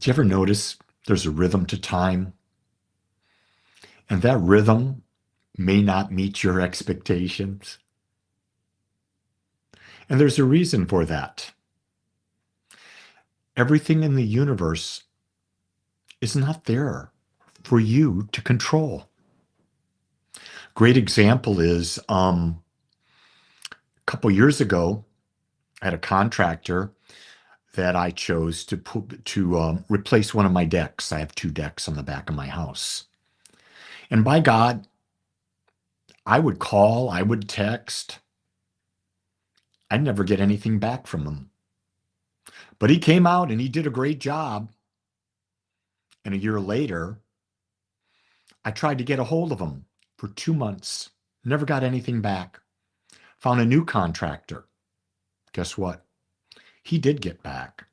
Do you ever notice there's a rhythm to time? And that rhythm may not meet your expectations. And there's a reason for that. Everything in the universe is not there for you to control. Great example is a couple years ago, I had a contractor that I chose to replace one of my decks. I have two decks on the back of my house. And by God, I would call, I would text. I'd never get anything back from him. But he came out and he did a great job. And a year later, I tried to get a hold of him for 2 months. Never got anything back. Found a new contractor. Guess what? He did get back.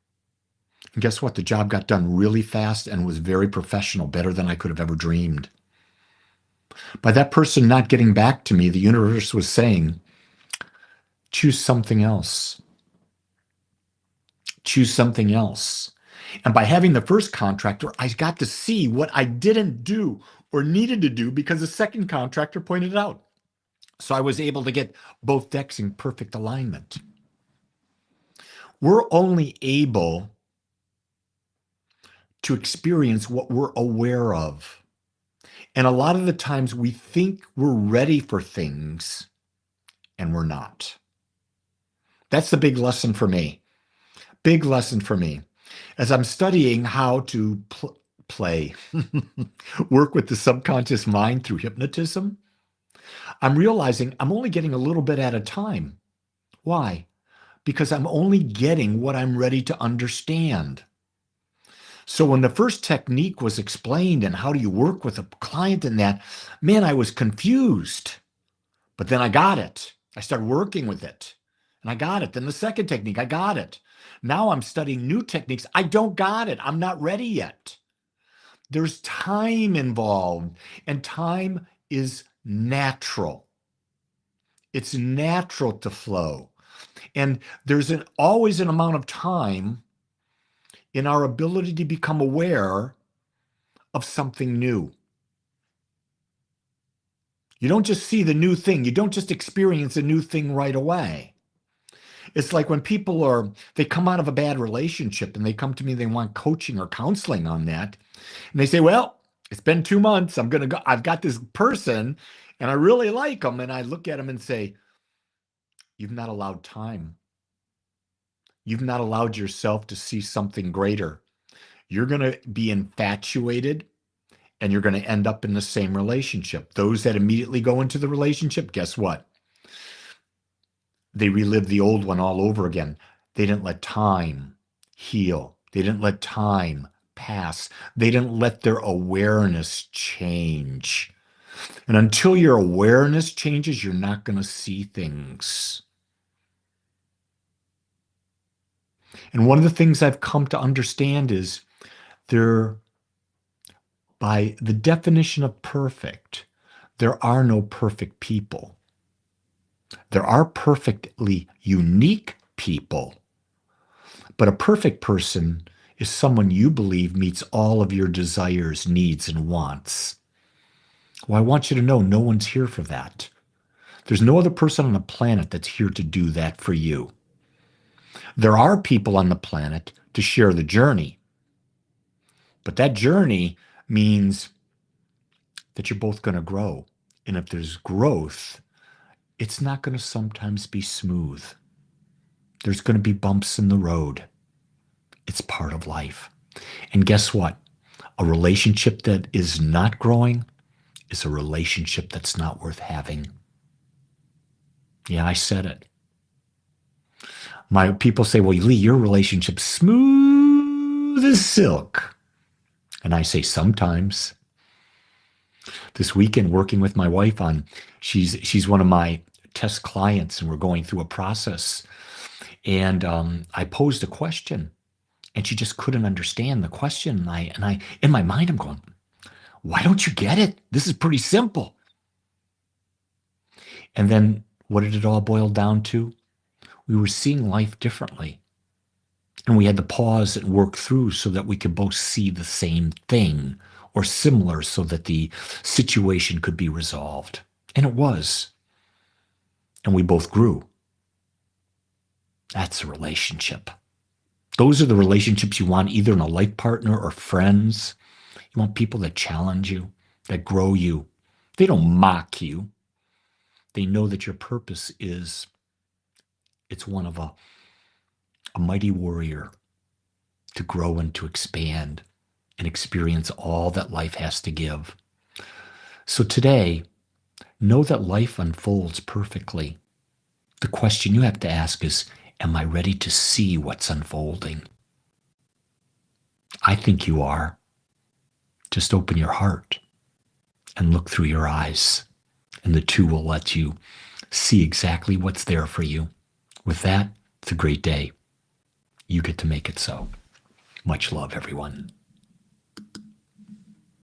And guess what? The job got done really fast and was very professional, better than I could have ever dreamed. By that person not getting back to me, the universe was saying, choose something else. Choose something else. And by having the first contractor, I got to see what I didn't do or needed to do because the second contractor pointed it out. So I was able to get both decks in perfect alignment. We're only able to experience what we're aware of. And a lot of the times we think we're ready for things and we're not. That's the big lesson for me. Big lesson for me. As I'm studying how to play, work with the subconscious mind through hypnotism, I'm realizing I'm only getting a little bit at a time. Why? Because I'm only getting what I'm ready to understand. So when the first technique was explained and how do you work with a client in that, man, I was confused. But then I got it. I started working with it and I got it. Then the second technique, I got it. Now I'm studying new techniques. I don't got it. I'm not ready yet. There's time involved, and time is natural. It's natural to flow. And there's always an amount of time in our ability to become aware of something new. You don't just see the new thing. You don't just experience a new thing right away. It's like when they come out of a bad relationship and they come to me, they want coaching or counseling on that. And they say, well, it's been 2 months. I've got this person and I really like them. And I look at them and say, you've not allowed time. You've not allowed yourself to see something greater. You're going to be infatuated and you're going to end up in the same relationship. Those that immediately go into the relationship, guess what? They relive the old one all over again. They didn't let time heal. They didn't let time pass. They didn't let their awareness change. And until your awareness changes, you're not going to see things. And one of the things I've come to understand is by the definition of perfect, there are no perfect people. There are perfectly unique people, but a perfect person is someone you believe meets all of your desires, needs, and wants. Well, I want you to know no one's here for that. There's no other person on the planet that's here to do that for you. There are people on the planet to share the journey, but that journey means that you're both going to grow. And if there's growth, it's not going to sometimes be smooth. There's going to be bumps in the road. It's part of life. And guess what? A relationship that is not growing is a relationship that's not worth having. Yeah, I said it. My people say, well, Lee, your relationship's smooth as silk. And I say, sometimes. This weekend, working with my wife she's one of my test clients, and we're going through a process. And I posed a question, and she just couldn't understand the question. And I, in my mind, I'm going, why don't you get it? This is pretty simple. And then what did it all boil down to? We were seeing life differently. And we had to pause and work through so that we could both see the same thing or similar so that the situation could be resolved. And it was. And we both grew. That's a relationship. Those are the relationships you want, either in a life partner or friends. You want people that challenge you, that grow you. They don't mock you. They know that your purpose is, it's one of a mighty warrior to grow and to expand and experience all that life has to give. So today, know that life unfolds perfectly. The question you have to ask is, am I ready to see what's unfolding? I think you are. Just open your heart and look through your eyes, and the two will let you see exactly what's there for you. With that, it's a great day. You get to make it so. Much love, everyone.